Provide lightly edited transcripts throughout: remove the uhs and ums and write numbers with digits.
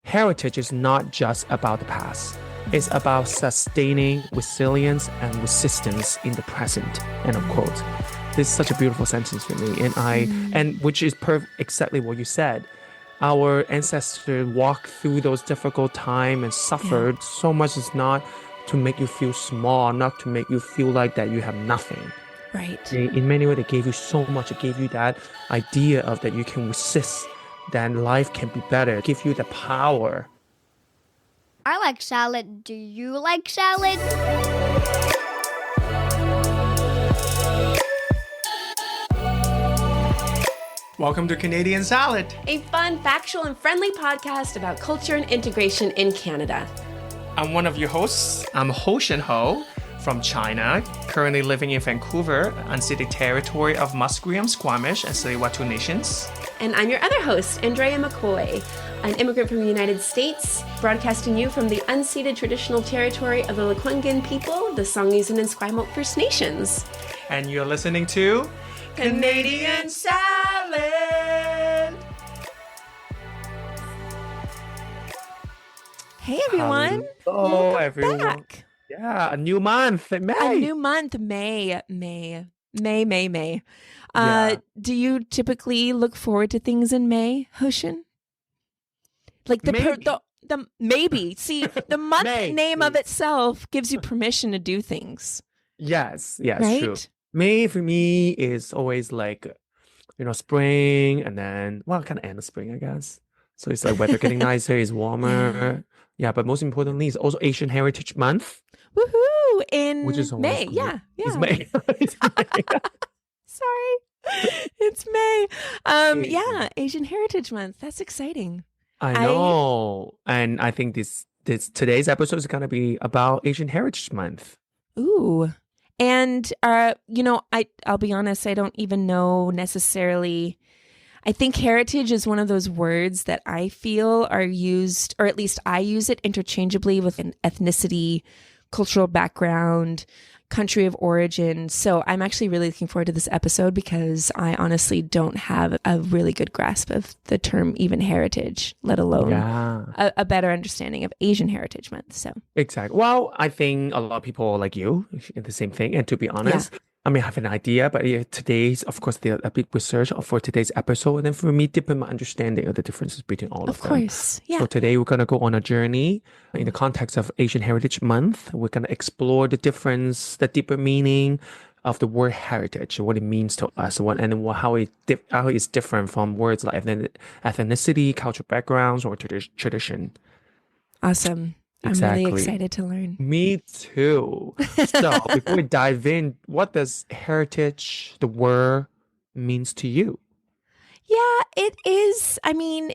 heritage is not just about the past. It's about sustaining resilience and resistance in the present. End of quote. This is such a beautiful sentence for me. And which is exactly what you said. Our ancestors walked through those difficult times and suffered so much. Is not to make you feel small, not to make you feel like that you have nothing. Right. In many ways, they gave you so much. It gave you that idea of that you can resist, that life can be better, give you the power. I like salad. Do you like salad? Welcome to Canadian Salad, a fun, factual, and friendly podcast about culture and integration in Canada. I'm one of your hosts. I'm Ho Shen Ho from China, currently living in Vancouver, unceded territory of Musqueam, Squamish, and Tsleil-Waututh nations. And I'm your other host, Andrea McCoy, an immigrant from the United States, broadcasting you from the unceded traditional territory of the Lekwungen people, the Songhees and Esquimalt First Nations. And you're listening to Canadian Salad. Hey everyone. Hello everyone. Back. Yeah, a new month, May. A new month, May. Do you typically look forward to things in May, Hoshin? Like the maybe. See, the month name of itself gives you permission to do things. Yes, right? True. May for me is always like, spring, and then kind of end of spring, I guess. So it's like weather getting nicer, it's warmer. Yeah, but most importantly, it's also Asian Heritage Month. Woohoo! Which is May. Cool. Yeah. It's May. Sorry. It's May. Asian Heritage Month. That's exciting. I know. And I think this today's episode is going to be about Asian Heritage Month. Ooh. And, I'll be honest, I don't even know necessarily. I think heritage is one of those words that I feel are used, or at least I use it interchangeably with an ethnicity, cultural background, country of origin. So I'm actually really looking forward to this episode because I honestly don't have a really good grasp of the term even heritage, let alone a better understanding of Asian Heritage Month. So exactly. Well, I think a lot of people like you the same thing. And to be honest, I have an idea, but today's, of course, there's a big research for today's episode. And then for me, deepen my understanding of the differences between all of them. Of course, yeah. So today we're going to go on a journey in the context of Asian Heritage Month. We're going to explore the difference, the deeper meaning of the word heritage, what it means to us, how it's different from words like ethnicity, cultural backgrounds, or tradition. Awesome. Exactly. I'm really excited to learn. Me too. So before we dive in, what does heritage, the word, means to you? Yeah, it is. I mean,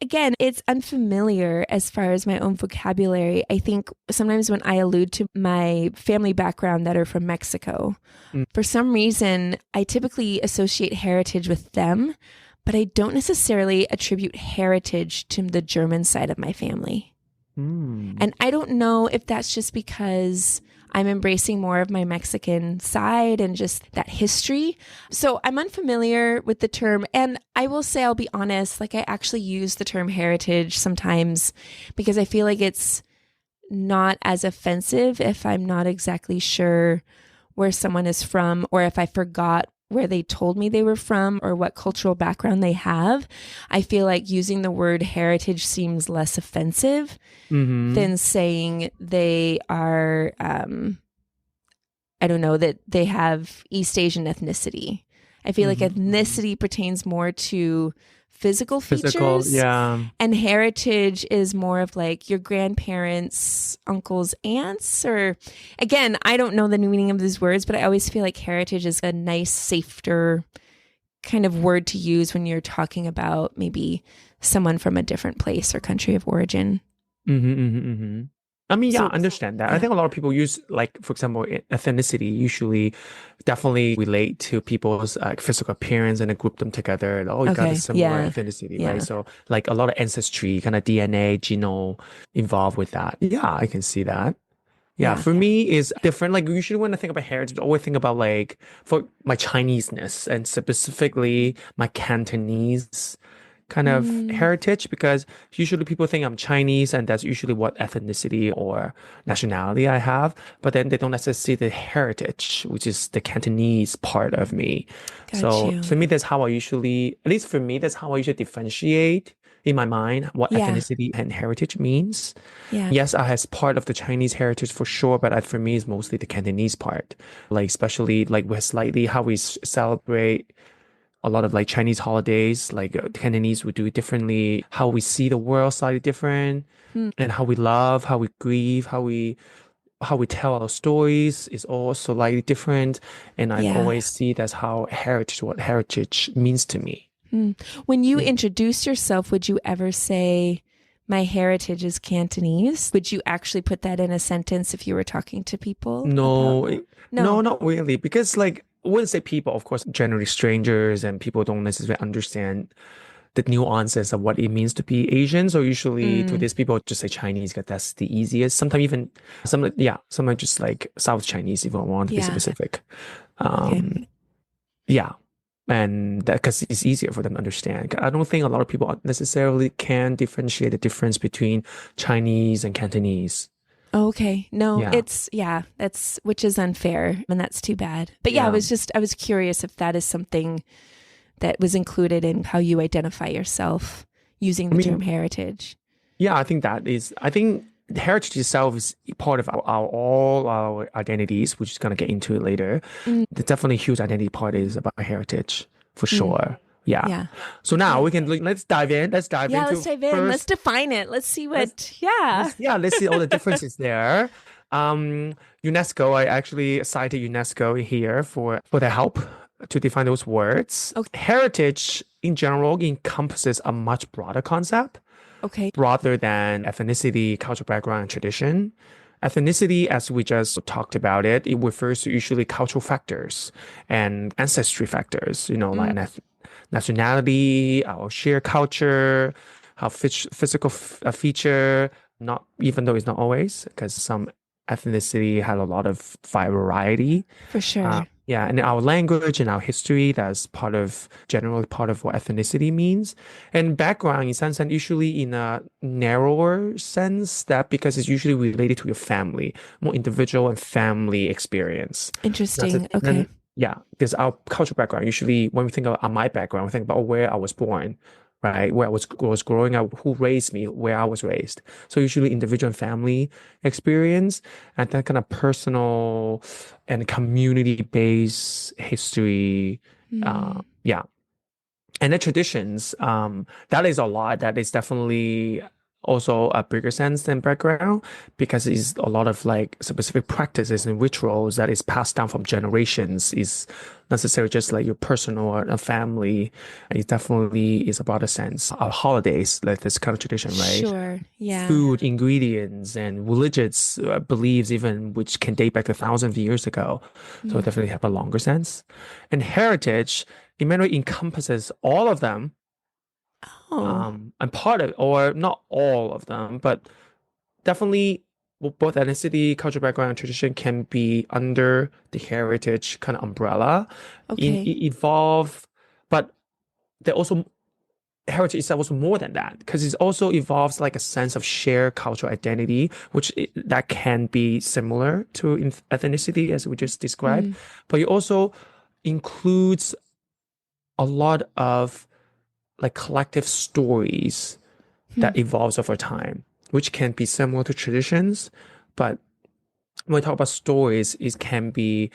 again, it's unfamiliar as far as my own vocabulary. I think sometimes when I allude to my family background that are from Mexico, for some reason, I typically associate heritage with them, but I don't necessarily attribute heritage to the German side of my family. And I don't know if that's just because I'm embracing more of my Mexican side and just that history. So I'm unfamiliar with the term. And I will say, I'll be honest, like I actually use the term heritage sometimes because I feel like it's not as offensive if I'm not exactly sure where someone is from, or if I forgot where they told me they were from or what cultural background they have. I feel like using the word heritage seems less offensive than saying they are, that they have East Asian ethnicity. I feel like ethnicity pertains more to physical features. And heritage is more of like your grandparents, uncles, aunts, or again, I don't know the meaning of these words, but I always feel like heritage is a nice, safer kind of word to use when you're talking about maybe someone from a different place or country of origin. I mean, I understand that. I think a lot of people use, like, for example, ethnicity usually definitely relate to people's physical appearance and then group them together. And, you got a similar ethnicity, right? So, like, a lot of ancestry, kind of DNA, genome involved with that. Yeah, I can see that. For me, it's different. Like, usually when I think about heritage, I always think about, like, for my Chineseness and specifically my Cantonese kind of heritage because usually people think I'm Chinese and that's usually what ethnicity or nationality I have, but then they don't necessarily see the heritage, which is the Cantonese part of me. Got So you. for me, that's how I usually, at least for me, that's how I usually differentiate in my mind what Yeah. ethnicity and heritage means. Yeah. Yes, I has part of the Chinese heritage for sure, but for me, it's mostly the Cantonese part. Like especially like with slightly how we celebrate a lot of like Chinese holidays, like the Cantonese would do it differently. How we see the world slightly different, Hmm. and how we love, how we grieve, how we tell our stories is all slightly different. And I've Yeah. always see that's how heritage, what heritage means to me. Hmm. When you Yeah. introduce yourself, would you ever say, my heritage is Cantonese? Would you actually put that in a sentence if you were talking to people about No, that? no, No. not really, because like I wouldn't say people, of course, generally strangers and people don't necessarily understand the nuances of what it means to be Asian. So usually to Mm, these people just say Chinese because that's the easiest. Sometimes even some just like South Chinese if I want to be yeah. specific. Okay. Um, yeah. And that because it's easier for them to understand. I don't think a lot of people necessarily can differentiate the difference between Chinese and Cantonese. Okay. No, Yeah. it's, yeah, that's, which is unfair. And that's too bad. But yeah, Yeah. I was curious if that is something that was included in how you identify yourself using I the term mean, heritage. yeah, I think the heritage itself is part of all our identities, which is gonna get into it later. Mm, The definitely huge identity part is about heritage for mm, sure. Yeah. yeah. So now Okay. we can let's dive in. Let's dive Yeah, let's into dive in. Let's first. define it. Let's see Let's what, yeah. let's see all the differences there. UNESCO, I actually cited UNESCO here for their help to define those words. Okay. Heritage in general encompasses a much broader concept Okay. rather than ethnicity, cultural background, and tradition. Ethnicity, as we just talked about it, it refers to usually cultural factors and ancestry factors, like Mm, nationality, our shared culture, our physical feature, not even though it's not always, because some ethnicity had a lot of variety. for sure. Yeah, and our language and our history, that's generally part of what ethnicity means. And background, in some sense, usually in a narrower sense, that because it's usually related to your family, more individual and family experience. That's it. Interesting. Okay. Then, yeah, because our cultural background, usually when we think of my background, we think about where I was born, right? Where was growing up, who raised me, where I was raised. So usually individual and family experience and that kind of personal and community-based history. Mm, Yeah. And the traditions, that is a lot. That is definitely also a bigger sense than background because it's a lot of like specific practices and rituals that is passed down from generations. Is necessarily just like your personal or a family. It definitely is a broader sense. Our holidays, like this kind of tradition, right? sure. Yeah. Food, ingredients, and religious beliefs, even which can date back to thousands of years ago. So it Mm. definitely have a longer sense. And heritage, in many ways, encompasses all of them, Oh, and part of, or not all of them, but definitely both ethnicity, cultural background, and tradition can be under the heritage kind of umbrella. okay. Evolve, but they also heritage itself was more than that because it also evolves like a sense of shared cultural identity, which that can be similar to ethnicity as we just described, Mm, but it also includes a lot of like collective stories hmm. that evolves over time, which can be similar to traditions, but when we talk about stories, it can be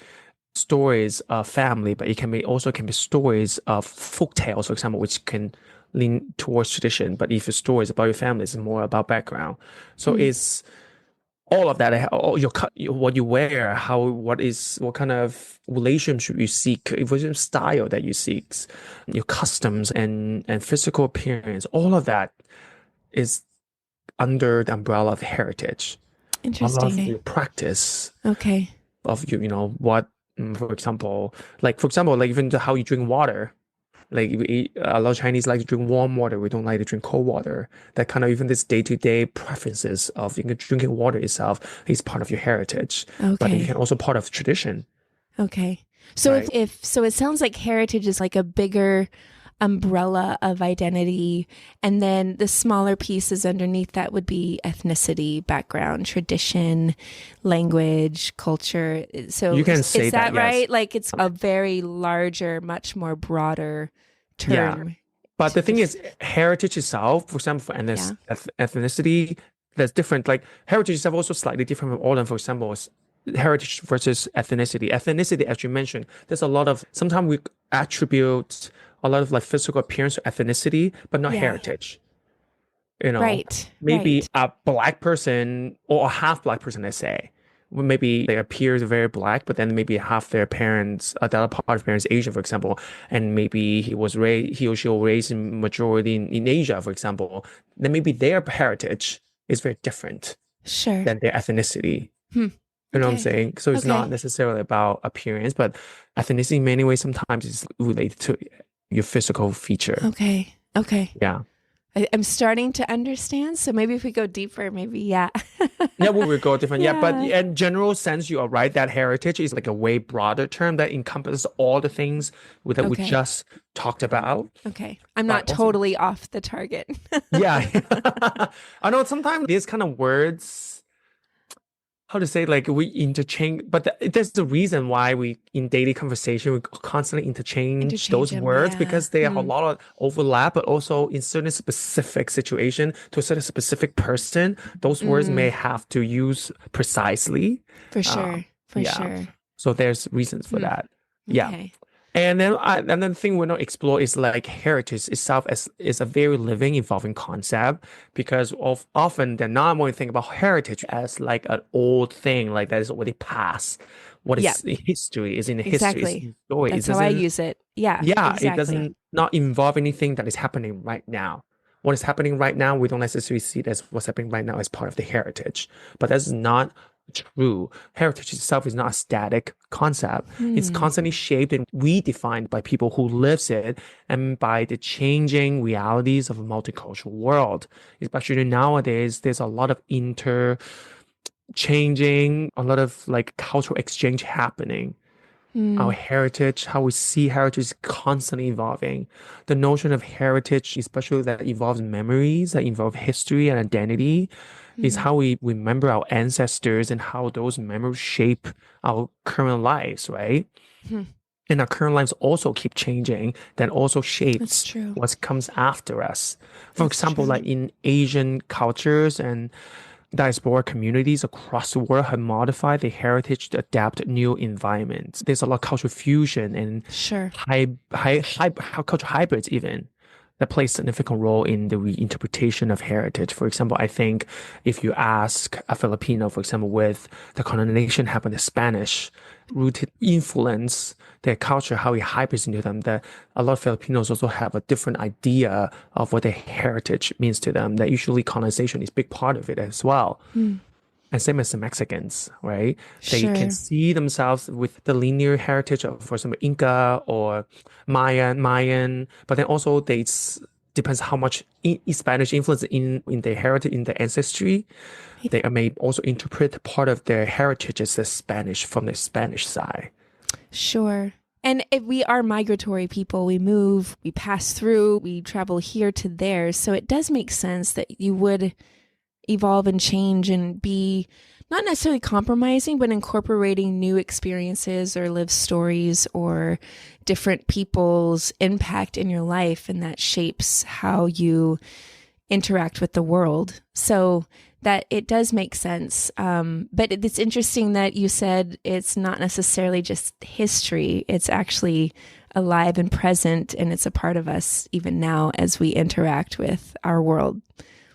stories of family, but it can be also can be stories of folk tales, for example, which can lean towards tradition. But if your story is about your family, it's more about background. So Hmm. it's all of that, all what you wear, what kind of relationship you seek, what style that you seek, your customs and physical appearance, all of that is under the umbrella of heritage. A lot of Interesting. your practice Okay. of what, for example, like even how you drink water. Like a lot of Chinese like to drink warm water. We don't like to drink cold water. That kind of even this day-to-day preferences of drinking water itself is part of your heritage, but it Okay. can also part of tradition, Okay. So right? if so it sounds like heritage is like a bigger umbrella of identity. And then the smaller pieces underneath that would be ethnicity, background, tradition, language, culture. So You can is say that, that yes. right? Like it's a very larger, much more broader Yeah. term But to the thing is, heritage itself, for example, for yeah. ethnicity, that's different. Like heritage itself also slightly different from all of them. For example, heritage versus ethnicity. Ethnicity, as you mentioned, there's a lot of, sometimes we attribute a lot of like physical appearance to ethnicity, but not Yeah. heritage. You know, Right. maybe Right. a black person or a half black person, let's say, well, maybe they appear very black, but then maybe half their parents, the other part of parents Asian, for example, and maybe he or she was raised in majority in Asia, for example, then maybe their heritage is very different Sure. than their ethnicity. Hmm. You know what I'm Okay. saying? So it's not Okay. necessarily about appearance, but ethnicity in many ways sometimes is related to your physical feature. Okay. Okay. Yeah. I'm starting to understand. So maybe if we go deeper, maybe, yeah. Yeah, we will go different. Yeah, but Yeah. in general sense, you are right that heritage is like a way broader term that encompasses all the things that we Okay. just talked about. Okay. I'm But not also, totally off the target. yeah, I know sometimes these kind of words, how to say, like we interchange, but there's the reason why we in daily conversation we constantly interchange Interchange those them. words Yeah. because they have a lot of overlap, but also in certain specific situation to a certain specific person, those words may Mm, have to use precisely. for Um, sure. For yeah, sure. so there's reasons for Hmm. that. Yeah. Okay. And then the thing we don't explore is like heritage itself as is a very living, evolving concept because of often they're not only think about heritage as like an old thing, like that is already past. What Yeah, is in history is in the history, is exactly. in the story. It That's how I doesn't, use it. Yeah, yeah, it exactly. doesn't not involve anything that is happening right now. What is happening right now, we don't necessarily see it as what's happening right now as part of the heritage. But that's not true. Heritage itself is not a static concept. It's Hmm. constantly shaped and redefined by people who lives it and by the changing realities of a multicultural world. Especially nowadays, there's a lot of interchanging, a lot of like cultural exchange happening. Our Hmm. heritage, how we see heritage is constantly evolving. The notion of heritage, especially that involves memories, that involve history and identity, is Hmm. how we remember our ancestors and how those memories shape our current lives, right? Hmm. And our current lives also keep changing, that also That's shapes true. what comes after us. For That's example, true. like in Asian cultures and diaspora communities across the world have modified their heritage to adapt new environments. There's a lot of cultural fusion and Sure. cultural hybrids even that play a significant role in the reinterpretation of heritage. For example, I think if you ask a Filipino, for example, with the colonization happened, the Spanish rooted influence, their culture, how it hybrids into them, that a lot of Filipinos also have a different idea of what their heritage means to them. That usually colonization is a big part of it as well. Hmm. And same as the Mexicans, right? They can Sure. see themselves with the linear heritage of, for example, Inca or Mayan, but then also depends how much Spanish influence in their heritage, in their ancestry. They may also interpret part of their heritage as the Spanish from the Spanish side. Sure. And if we are migratory people, we move, we pass through, we travel here to there. So it does make sense that you would evolve and change and be not necessarily compromising, but incorporating new experiences or live stories or different people's impact in your life. And that shapes how you interact with the world. So that it does make sense. But it's interesting that you said it's not necessarily just history, it's actually alive and present, and it's a part of us even now as we interact with our world,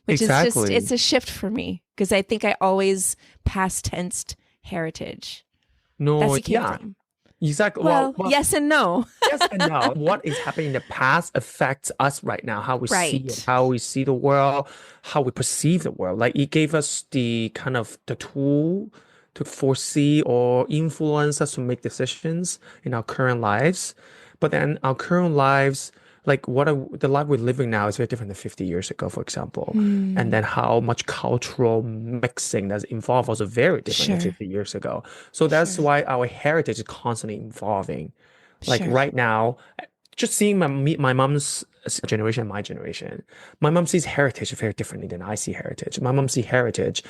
which is just, Exactly. it's a shift for me because I think I always past tensed heritage. That's No, where it came yeah, from. exactly. Well, yes and no. Yes and no. What is happening in the past affects us right now, how we see it, Right. how we see the world, how we perceive the world. Like it gave us the kind of the tool to foresee or influence us to make decisions in our current lives. But then our current lives, like the life we're living now is very different than 50 years ago, for example. And Hmm. then how much cultural mixing that's involved also very different than Sure. 50 years ago. So that's Sure. why our heritage is constantly evolving. Like Sure. right now, just seeing my mom's generation and my generation, my mom sees heritage very differently than I see heritage. My mom sees heritage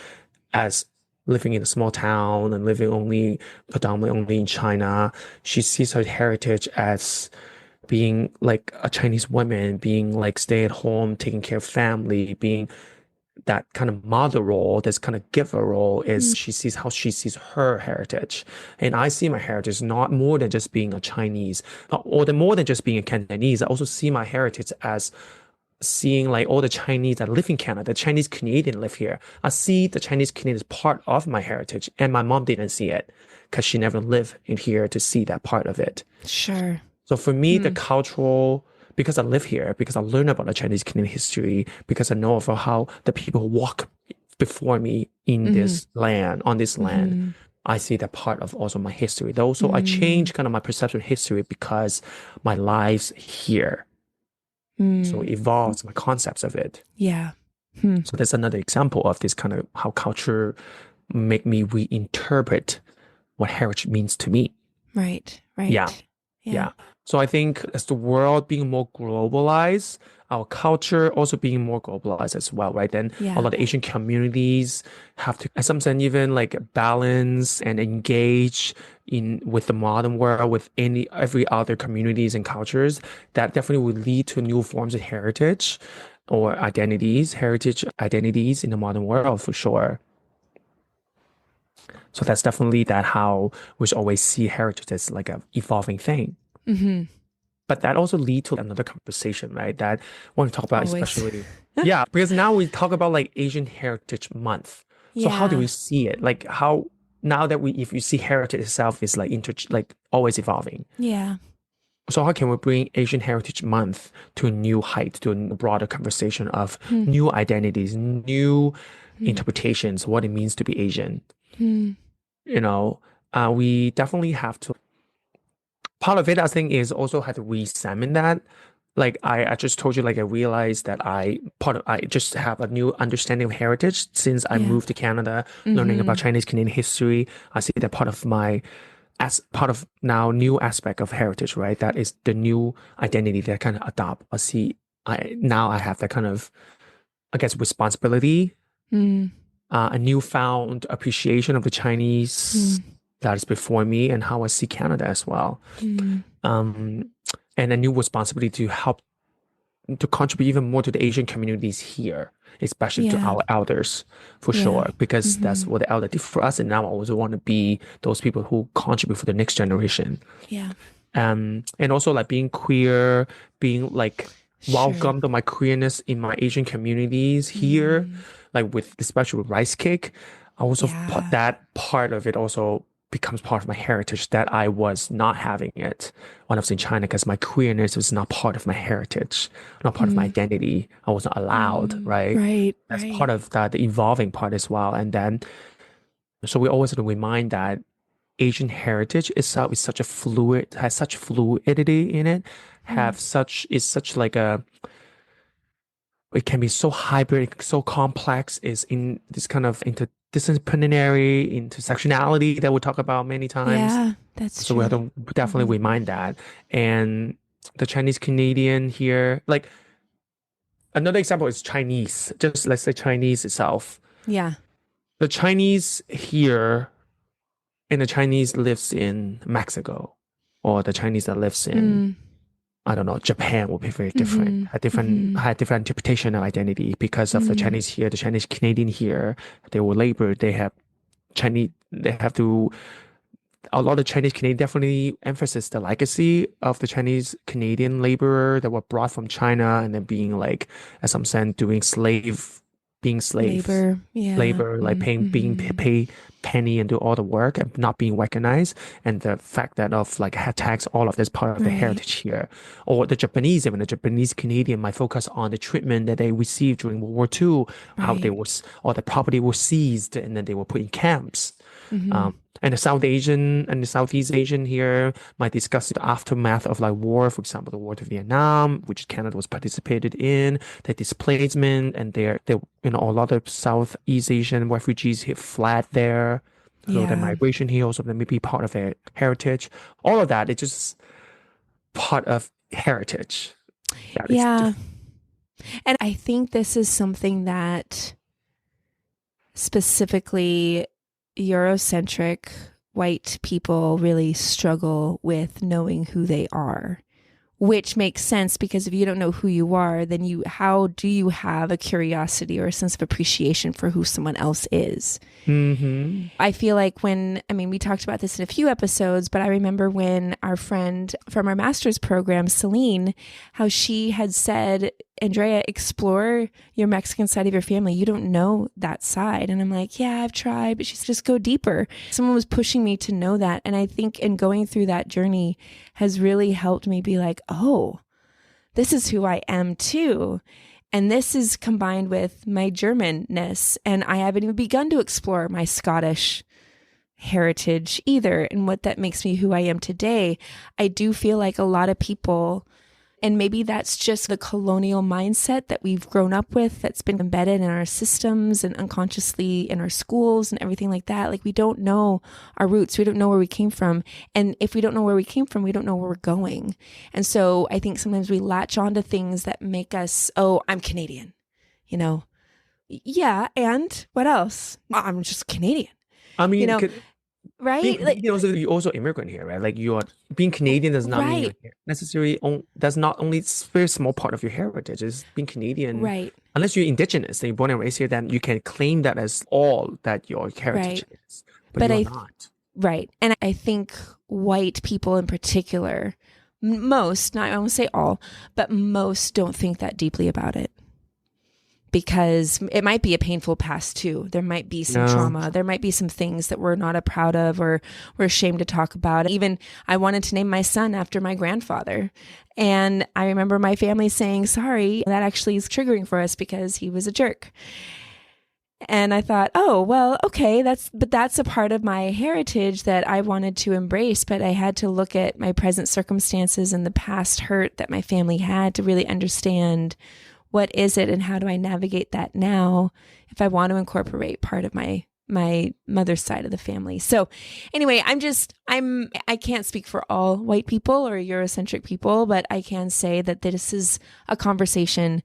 as living in a small town and living only predominantly only in China. She sees her heritage as being like a Chinese woman, being like stay at home, taking care of family, being that kind of mother role, this kind of giver role is Mm. she sees how she sees her heritage. And I see my heritage not more than just being a Chinese or the more than just being a Cantonese. I also see my heritage as seeing like all the Chinese that live in Canada, the Chinese Canadian live here. I see the Chinese Canadian as part of my heritage, and my mom didn't see it because she never lived in here to see that part of it. Sure. So for me, the Mm. cultural, because I live here, because I learn about the Chinese Canadian history, because I know about how the people who walk before me in Mm. this land, on this land, Mm. I see that part of also my history. Though, so I Mm. change kind of my perception of history because my life's here. So it Mm. evolves my concepts of it. Yeah. Hmm. So that's another example of this kind of how culture make me reinterpret what heritage means to me. Right. Yeah. Right. Yeah. Yeah. So I think as the world being more globalized, our culture also being more globalized as well, right? Then a Yeah. lot of Asian communities have to, in some sense, even like balance and engage in with the modern world, with any every other communities and cultures. That definitely would lead to new forms of heritage or identities, heritage identities in the modern world for sure. So that's definitely that how we should always see heritage as like a evolving thing. Hmm. But that also lead to another conversation, right? That when we talk about Always. especially, yeah, because now we talk about like Asian Heritage Month. So how do we Yeah. see it? Like how now that we, if you see heritage itself is like like always evolving. Yeah. So how can we bring Asian Heritage Month to a new height, to a broader conversation of Hmm. new identities, new Hmm. interpretations, what it means to be Asian? Hmm. You know, we definitely have to part of it, I think, is also had to re-examine that. Like I just told you, like I realized that I just have a new understanding of heritage since I Yeah. moved to Canada, learning about Hmm. Chinese Canadian history. I see that part of my as part of now new aspect of heritage, right? That is the new identity that I kind of adopt. I see I have that kind of I guess responsibility, Hmm. a newfound appreciation of the Chinese Hmm. that is before me and how I see Canada as well. Hmm. um, and a new responsibility to help to contribute even more to the Asian communities here, especially to Yeah. our elders, for Yeah. sure, because that's Hmm. what the elder did for us, and now I also want to be those people who contribute for the next generation. Yeah. And also like being queer, being like Sure. welcome to my queerness in my Asian communities here, Hmm. like with especially with rice cake. I also put Yeah. that part of it also becomes part of my heritage that I was not having it when I was in China because my queerness was not part of my heritage, not part of my Hmm. identity. I wasn't allowed, Hmm. right? Right. That's part Right. of that, the evolving part as well. And then, so we always have to remind that Asian heritage itself is such a fluid, has such fluidity in it, Hmm. is such like a, it can be so hybrid, so complex, is in this kind of interdisciplinary, intersectionality that we talk about many times. Yeah. That's So we have true. to definitely Hmm. remind that. And the Chinese Canadian here, like another example is Chinese, just let's say Chinese itself. Yeah. The Chinese here and the Chinese lives in Mexico, or the Chinese that lives in, Mm. I don't know, Japan will be very different. Hmm. Hmm. Had different interpretation of identity because of the Hmm. Chinese here, the Chinese Canadian here. They will labor. They have Chinese. They have to. A lot of Chinese Canadian definitely emphasize the legacy of the Chinese Canadian laborer that were brought from China and then being like, as some sense, doing being slaves Labor. Yeah. labor, like being Mm-hmm. pay penny and do all the work and not being recognized. And the fact that of like tax, all of this part of the Right. heritage here. Or the Japanese, even the Japanese Canadian might focus on the treatment that they received during World War II, how they Right. was, all the property was seized and then they were put in camps. Hmm. And the South Asian and the Southeast Asian here might discuss the aftermath of like war, for example, the war to Vietnam, which Canada was participated in, the displacement, and a lot of Southeast Asian refugees have fled there. So the Yeah. migration here also may be part of their heritage. All of that, it's just part of heritage. That is Yeah. And I think this is something that specifically Eurocentric white people really struggle with knowing who they are, which makes sense because if you don't know who you are, then how do you have a curiosity or a sense of appreciation for who someone else is? Mm-hmm. I feel like we talked about this in a few episodes, but I remember when our friend from our master's program, Celine, how she had said, Andrea, explore your Mexican side of your family. You don't know that side. And I'm like, yeah, I've tried, but she's just go deeper. Someone was pushing me to know that. And I think in going through that journey has really helped me be like, oh, this is who I am too. And this is combined with my Germanness. And I haven't even begun to explore my Scottish heritage either and what that makes me who I am today. I do feel like a lot of people, and maybe that's just the colonial mindset that we've grown up with that's been embedded in our systems and unconsciously in our schools and everything like that. Like we don't know our roots. We don't know where we came from. And if we don't know where we came from, we don't know where we're going. And so I think sometimes we latch onto things that make us, oh, I'm Canadian, you know? Yeah. And what else? I'm just Canadian, I mean, you know? Right? being Canadian also, you're also immigrant here, right? Like you are being Canadian does not mean Right. you're necessarily that's not only it's a very small part of your heritage. It's being Canadian. Right. Unless you're indigenous and you're born and raised here, then you can claim that as all that your heritage Right. is. But you are not. Right. And I think white people in particular, most, not I won't say all, but most don't think that deeply about it. Because it might be a painful past too. There might be some trauma. There might be some things that we're not proud of or we're ashamed to talk about. Even I wanted to name my son after my grandfather. And I remember my family saying, sorry, that actually is triggering for us because he was a jerk. And I thought, oh, well, okay, that's a part of my heritage that I wanted to embrace. But I had to look at my present circumstances and the past hurt that my family had to really understand what is it and how do I navigate that now if I want to incorporate part of my mother's side of the family. So anyway, I can't speak for all white people or Eurocentric people, but I can say that this is a conversation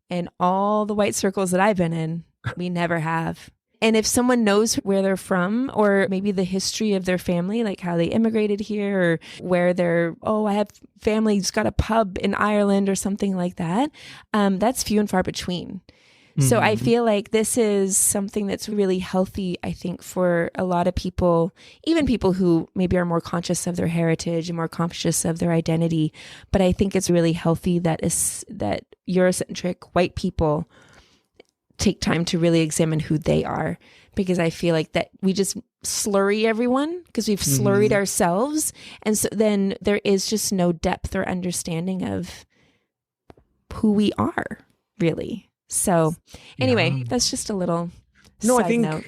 in all the white circles that I've been in. We never have. And if someone knows where they're from or maybe the history of their family, like how they immigrated here or where I have family who's got a pub in Ireland or something like that, that's few and far between. Mm-hmm. So I feel like this is something that's really healthy, I think, for a lot of people, even people who maybe are more conscious of their heritage and more conscious of their identity. But I think it's really healthy that Eurocentric white people take time to really examine who they are, because I feel like that we just slurry everyone because we've slurried ourselves. And so then there is just no depth or understanding of who we are really. So anyway, that's just a little side note.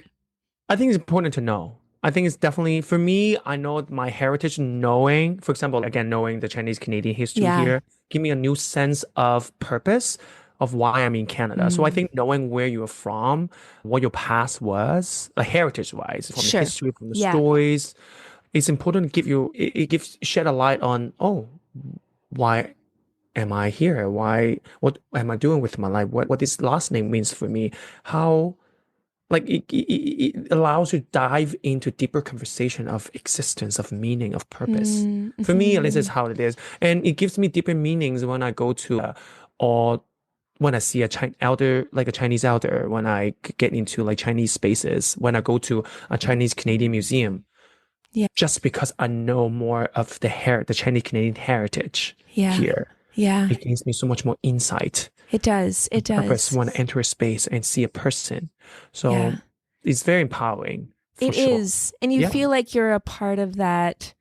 I think it's important to know. I think it's definitely, for me, I know my heritage, knowing, for example, again, knowing the Chinese Canadian history here, give me a new sense of purpose of why I'm in Canada. So I think knowing where you're from, what your past was, heritage-wise, from the history, from the stories, it's important to shed a light on, why am I here? What am I doing with my life? What this last name means for me? How, like, it allows you to dive into deeper conversation of existence, of meaning, of purpose. For me, at least, is how it is. And it gives me deeper meanings when I go to, or when I see a Chinese elder, when I get into like Chinese spaces, when I go to a Chinese Canadian museum, just because I know more of the Chinese Canadian heritage here. Yeah. It gives me so much more insight. It does. It does. Purpose when I enter a space and see a person. So it's very empowering. It is. And you feel like you're a part of that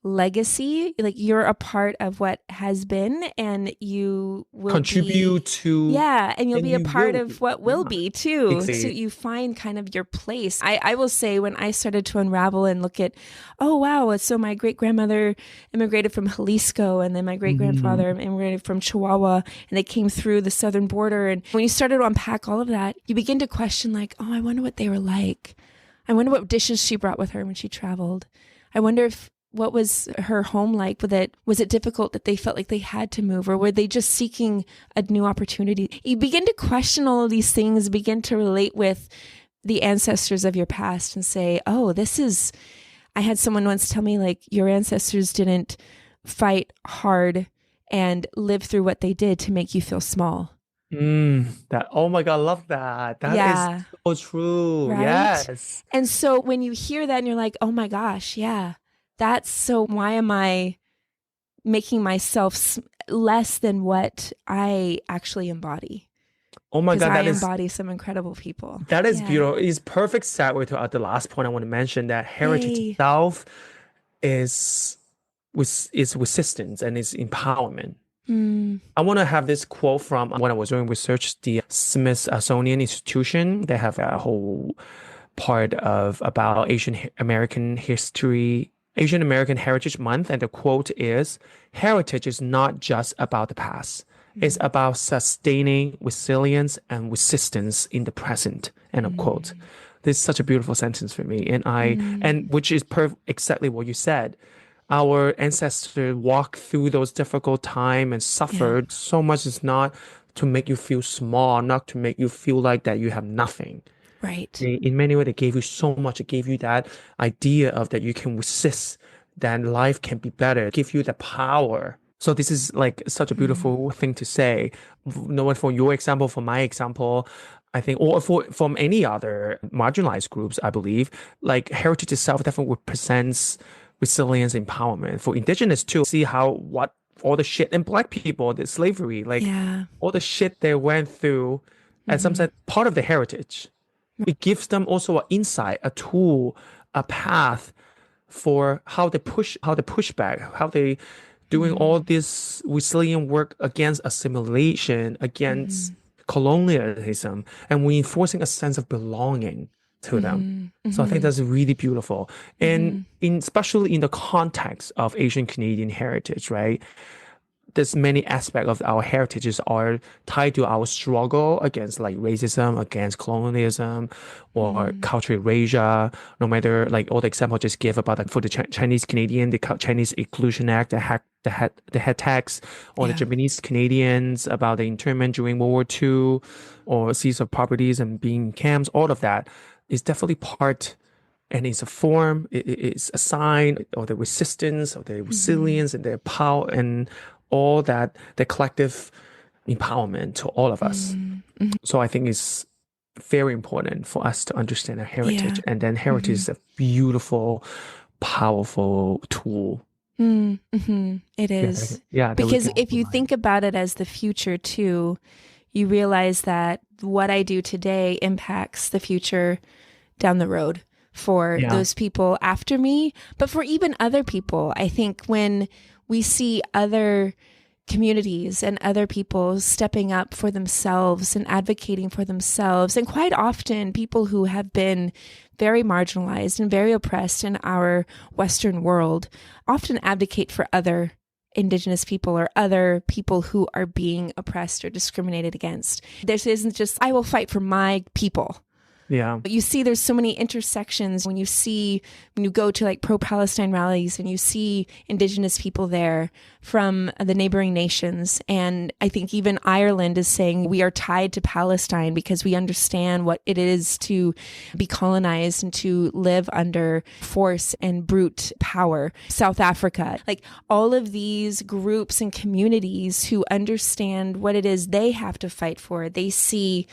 legacy, like you're a part of what has been, and you will contribute to and you'll be a part of what will be too. Exactly. So you find kind of your place. I will say, when I started to unravel and look at, oh wow, so my great grandmother immigrated from Jalisco, and then my great grandfather immigrated from Chihuahua, and they came through the southern border, and when you started to unpack all of that, you begin to question, like, oh, I wonder what they were like. I wonder what dishes she brought with her when she traveled. I wonder what was her home like? Was it difficult that they felt like they had to move, or were they just seeking a new opportunity? You begin to question all of these things, begin to relate with the ancestors of your past and say, oh, I had someone once tell me, like, your ancestors didn't fight hard and live through what they did to make you feel small. Oh my God, I love that. That is Yeah. so true. Right. Yes. And so when you hear that and you're like, oh my gosh, yeah, that's so why am I making myself less than what I actually embody? Oh my Because God, I embody some incredible people. that is Yeah. beautiful. It's perfect segue to the last point I want to mention that heritage Yay. itself is is resistance and is empowerment. Mm, I want to have this quote from when I was doing research, the Smithsonian Institution. They have a whole part of about American history, Asian American Heritage Month, and the quote is, "Heritage is not just about the past. It's mm, about sustaining resilience and resistance in the present." End of quote. mm, This is such a beautiful sentence for me, and mm. which is exactly what you said. Our ancestors walked through those difficult time and Yeah. suffered so much. Is not to make you feel small, not to make you feel like that you have nothing. Right. In many ways, they gave you so much. It gave you that idea of that you can resist, that life can be better, give you the power. So this is like such a Mm, beautiful thing to say. No one for your example, for my example, I think, or from any other marginalized groups, I believe, like heritage itself definitely represents resilience, empowerment. For indigenous too, see how what all the shit and black people, the slavery, like yeah. all the shit they went through, and some Hmm. said part of the heritage. It gives them also an insight, a tool, a path for how they push back, how they doing all Mm, this resilient work against assimilation, against hmm. colonialism, and reinforcing a sense of belonging to them. Hmm. So I think Hmm. that's really beautiful. And Hmm. especially in the context of Asian Canadian heritage, right? There's many aspects of our heritages are tied to our struggle against like racism, against colonialism, or Hmm. cultural erasure. No matter like all the example I just gave about like for the Chinese Canadian, the Chinese Exclusion Act, the head tax, or the Yeah. Japanese Canadians about the internment during World War II, or seize of properties and being in camps. All of that is definitely part and it's a form, it's a sign of the resistance, of the Hmm. resilience and the power and all that, the collective empowerment to all of us. Hmm. So I think it's very important for us to understand our heritage. Yeah. And then heritage Hmm. is a beautiful, powerful tool. Mm-hmm. It Yeah, is. that we Because can if you rely on. think about it as the future too, you realize that what I do today impacts the future down the road for Yeah. those people after me, but for even other people. I think when we see other communities and other people stepping up for themselves and advocating for themselves, and quite often people who have been very marginalized and very oppressed in our Western world often advocate for other Indigenous people or other people who are being oppressed or discriminated against. This isn't just, I will fight for my people. Yeah. But you see there's so many intersections when you go to like pro-Palestine rallies and you see Indigenous people there from the neighboring nations. And I think even Ireland is saying we are tied to Palestine because we understand what it is to be colonized and to live under force and brute power. South Africa, like all of these groups and communities who understand what it is they have to fight for, they see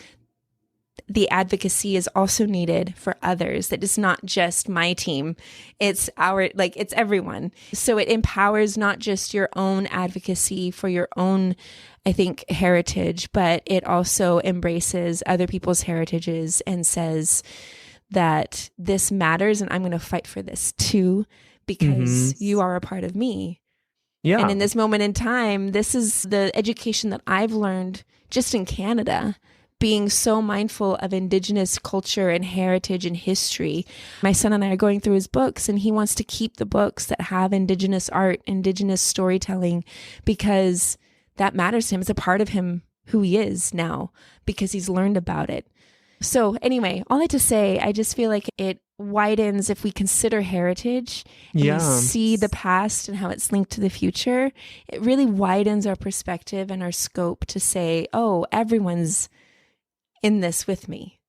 the advocacy is also needed for others. That is not just my team. It's it's everyone. So it empowers not just your own advocacy for your own, I think, heritage, but it also embraces other people's heritages and says that this matters and I'm going to fight for this too Hmm. because you are a part of me. And Yeah. in this moment in time, this is the education that I've learned just in Canada, being so mindful of Indigenous culture and heritage and history. My son and I are going through his books, and he wants to keep the books that have Indigenous art, Indigenous storytelling, because that matters to him. It's a part of him, who he is now, because he's learned about it. So anyway, all that to say, I just feel like it widens if we consider heritage and we Yeah. see the past and how it's linked to the future. It really widens our perspective and our scope to say, oh, everyone's in this with me.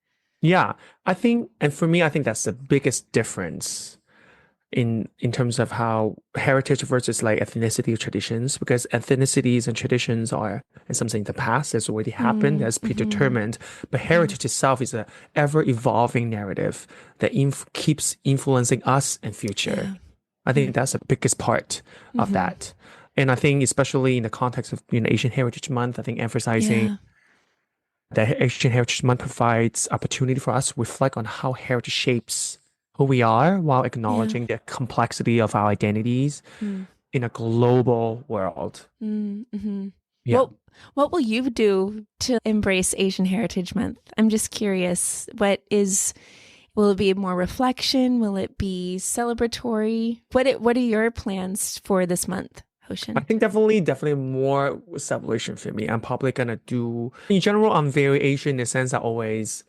Yeah. I think, and for me, I think that's the biggest difference in terms of how heritage versus like ethnicity or traditions, because ethnicities and traditions are and something in the past that's already happened, that's Mm-hmm. predetermined. But heritage itself is a ever evolving narrative that keeps influencing us and future. Yeah. I think that's the biggest part of Mm-hmm. that. And I think especially in the context of Asian Heritage Month, I think emphasizing Yeah. that Asian Heritage Month provides opportunity for us to reflect on how heritage shapes who we are while Yeah. acknowledging the complexity of our identities Mm. in a global world. Mm-hmm. Yeah. What will you do to embrace Asian Heritage Month? I'm just curious. Will it be more reflection? Will it be celebratory? What are your plans for this month, I Hoshin? think definitely more celebration for me. I'm probably gonna do, in general, I'm very Asian in the sense that always,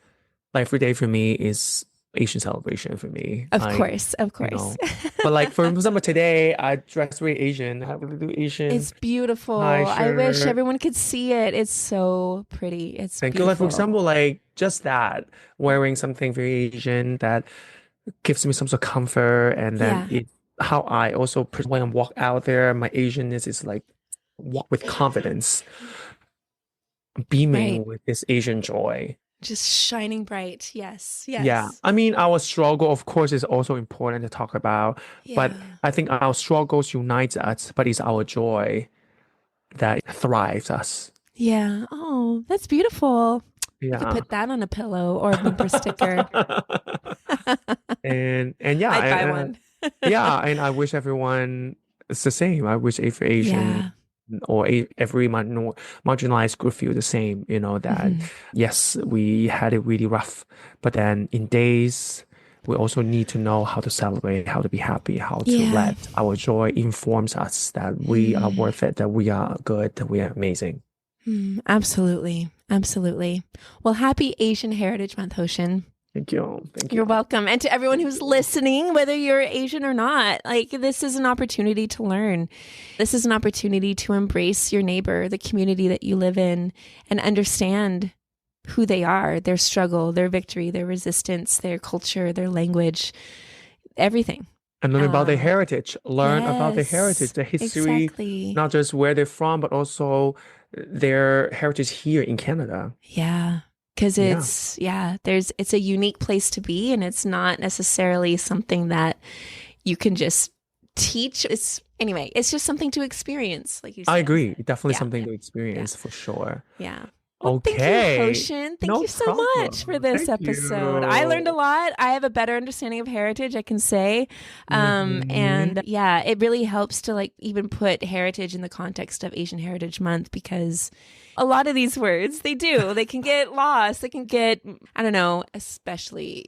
like every day for me is Asian celebration for me. Of course, of You course. know, but like for example, today I dressed very Asian. I have a little Asian It's beautiful. high I wish shirt. everyone could see it. It's so pretty. It's Thank you. Like for beautiful. example, like just that, wearing something very Asian that gives me some sort of comfort, and then Yeah. it how I also when I walk out there, my Asianness is like walk with confidence, Right. beaming with this Asian joy. Just shining bright. Yes. Yeah, Yes. I mean, our struggle, of course, is also important to talk about, but Yeah. I think our struggles unite us, but it's our joy that thrives us. Yeah. Oh, that's beautiful. You could Yeah. put that on a pillow or a bumper sticker. And yeah, I'd buy one. yeah, and I wish everyone is the same. I wish every Asian Yeah. or every marginalized group feel the same, that Hmm. yes, we had it really rough, but then in days, we also need to know how to celebrate, how to be happy, how to Yeah. let our joy informs us that we are Mm. worth it, that we are good, that we are amazing. Absolutely. Absolutely. Well, happy Asian Heritage Month, Hoshin. Thank you. Thank You're you. welcome. And to everyone Thank who's you. listening, whether you're Asian or not, like this is an opportunity to learn. This is an opportunity to embrace your neighbor, the community that you live in, and understand who they are, their struggle, their victory, their resistance, their culture, their language, everything. And learn about their heritage, learn about their heritage, Yes, the history, exactly. not just where they're from, but also their heritage here in Canada. Yeah. Because Yeah, it's a unique place to be, and it's not necessarily something that you can just teach. It's just something to experience, like you I said. agree. Definitely Yeah, something yeah, to yeah, experience for sure. yeah. Well, thank you, Okay, Hoshin. Thank no you so much for problem. this Thank episode. I learned a you. lot. I have a better understanding of heritage, I can say. Hmm. And yeah, it really helps to like even put heritage in the context of Asian Heritage Month because a lot of these words, they can get lost. They can get, I don't know, especially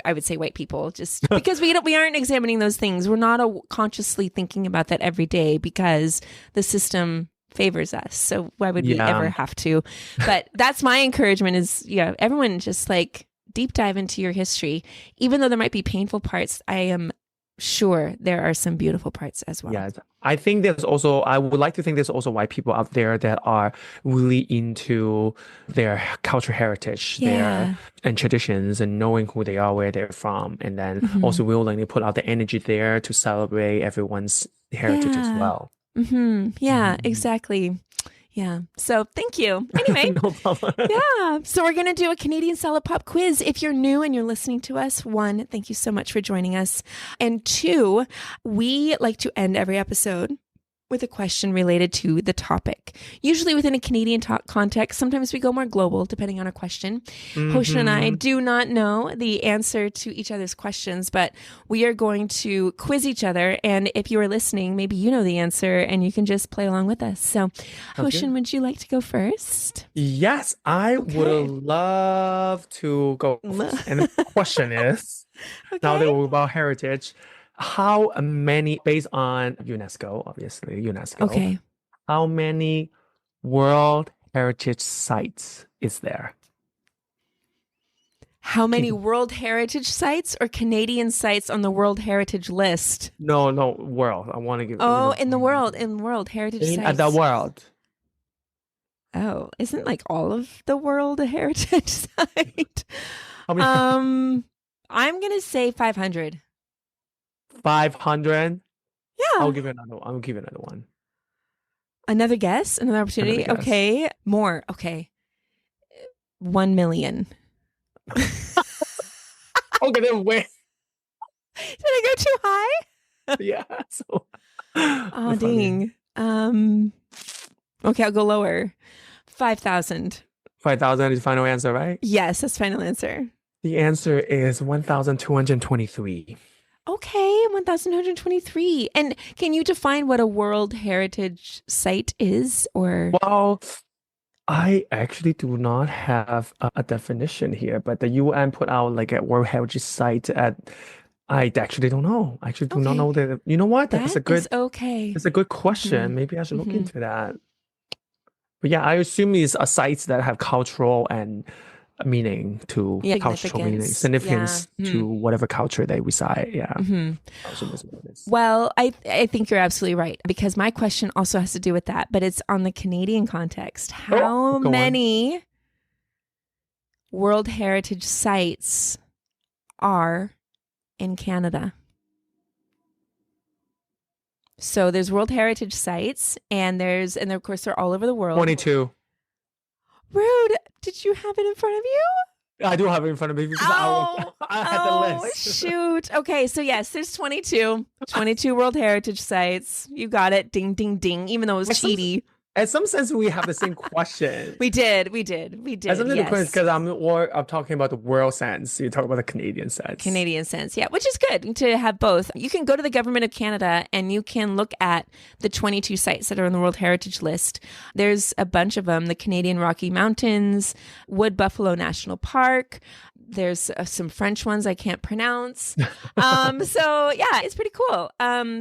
I would say white people, just because we aren't examining those things. We're not consciously thinking about that every day because the system favors us. So why would we ever Yeah, have to? But that's my encouragement is, yeah, everyone just like deep dive into your history. Even though there might be painful parts, I am sure there are some beautiful parts as well. yeah. I would like to think there's also white people out there that are really into their cultural heritage, their Yeah. and traditions and knowing who they are, where they're from, and then Hmm. also willing to put out the energy there to celebrate everyone's heritage as Yeah. well. Yeah, Mhm. exactly. Yeah. So thank you. Anyway, No problem. yeah. So we're going to do a Canadian Salad Pop quiz. If you're new and you're listening to us, one, thank you so much for joining us. And two, we like to end every episode with a question related to the topic. Usually within a Canadian context, sometimes we go more global depending on a question. Hoshin and I Hmm. do not know the answer to each other's questions, but we are going to quiz each other. And if you are listening, maybe you know the answer and you can just play along with us. So, Sounds good. Hoshin, would you like to go first? Yes, I would Okay. love to go first. And the question is, now Okay. that we're about heritage, how many, based on UNESCO, obviously, UNESCO, Okay. how many World Heritage Sites is there? How many World Heritage Sites or Canadian sites on the World Heritage List? No, world. I want to give. Oh, in the world Heritage Sites. The world. Oh, isn't like all of the world a heritage site? How many? I'm gonna say 500. 500. Yeah. I'll give it another one. Another guess? Another opportunity? Another guess. Okay. More. Okay. 1 million. Okay, then wait. Did I go too high? Yeah. So. Oh, dang. Okay, I'll go lower. 5,000. 5,000 is final answer, right? Yes, that's final answer. The answer is 1,223. Okay, 1,223. And can you define what a World Heritage Site is? Or Well, I actually do not have a definition here, but the UN put out like a World Heritage Site I actually don't know. I actually do not know that. You know what? That's a good. okay. It's a good question. Maybe I should look into that. But yeah, I assume it's a sites that have cultural and meaning to cultural meaning, significance to whatever culture they reside. Yeah. Well, I think you're absolutely right, because my question also has to do with that, but it's on the Canadian context. How many World Heritage Sites are in Canada? So there's World Heritage Sites, and of course they're all over the world. 22. Rude. Did you have it in front of you? I do have it in front of me because I had the list. Shoot. Okay, so yes, there's 22 World Heritage Sites. You got it. Ding, ding, ding. Even though it was cheaty. In some sense, we have the same question. We did. Yes. Because I'm talking about the world sense. You talk about the Canadian sense. Canadian sense, yeah, which is good to have both. You can go to the Government of Canada and you can look at the 22 sites that are on the World Heritage List. There's a bunch of them: the Canadian Rocky Mountains, Wood Buffalo National Park. There's some French ones I can't pronounce. So yeah, it's pretty cool.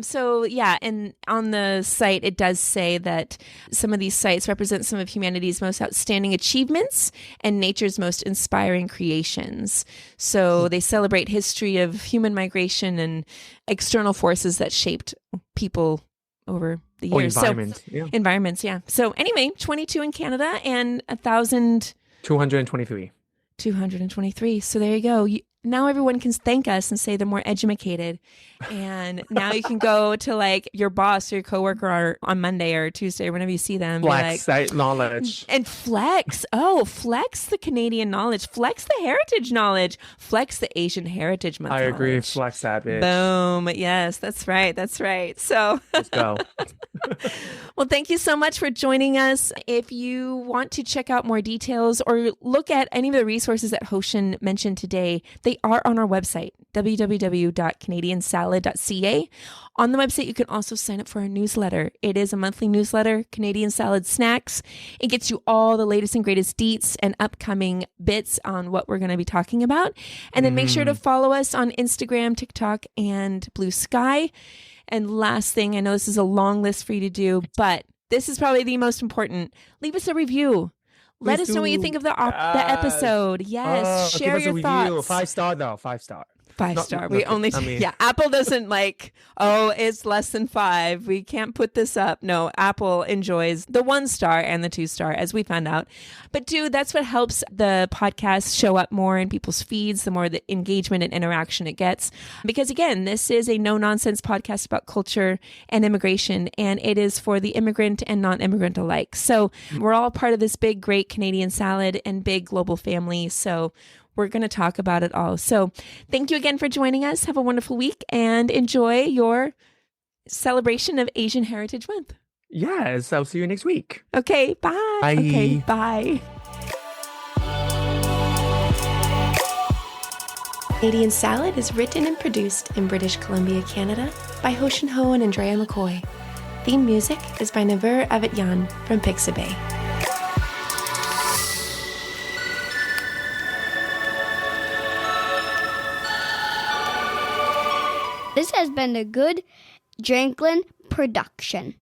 So yeah, and on the site, it does say that some of these sites represent some of humanity's most outstanding achievements and nature's most inspiring creations. So they celebrate history of human migration and external forces that shaped people over the years. Environments, yeah. So anyway, 22 in Canada and 1,223. 223. So there you go. Now everyone can thank us and say they're more educated. And now you can go to like your boss or your coworker on Monday or Tuesday or whenever you see them. Flex that knowledge. And flex. Oh, flex the Canadian knowledge. Flex the heritage knowledge. Flex the Asian Heritage Month. I agree. Flex that, bitch. Boom. Yes, that's right. So let's go. Well, thank you so much for joining us. If you want to check out more details or look at any of the resources that Hoshin mentioned today, they are on our website, www.canadiansalad.ca. On the website, you can also sign up for our newsletter. It is a monthly newsletter, Canadian Salad Snacks. It gets you all the latest and greatest deets and upcoming bits on what we're going to be talking about. And then make sure to follow us on Instagram, TikTok, and Blue Sky. And last thing, I know this is a long list for you to do, but this is probably the most important. Leave us a review. Let us know what you think of the episode. Yes, share your thoughts. 5-star though, 5-star. 5-star. Apple doesn't like, it's less than 5. We can't put this up. No, Apple enjoys the 1-star and the 2-star, as we found out. But dude, that's what helps the podcast show up more in people's feeds, the more the engagement and interaction it gets. Because again, this is a no-nonsense podcast about culture and immigration, and it is for the immigrant and non-immigrant alike. So we're all part of this big, great Canadian salad and big global family. So we're going to talk about it all. So thank you again for joining us. Have a wonderful week and enjoy your celebration of Asian Heritage Month. Yes, I'll see you next week. Okay, bye. Bye. Okay, bye. Canadian Salad is written and produced in British Columbia, Canada by Hoshin Ho and Andrea McCoy. Theme music is by Naver Avetyan from Pixabay. This has been a good Drinklin production.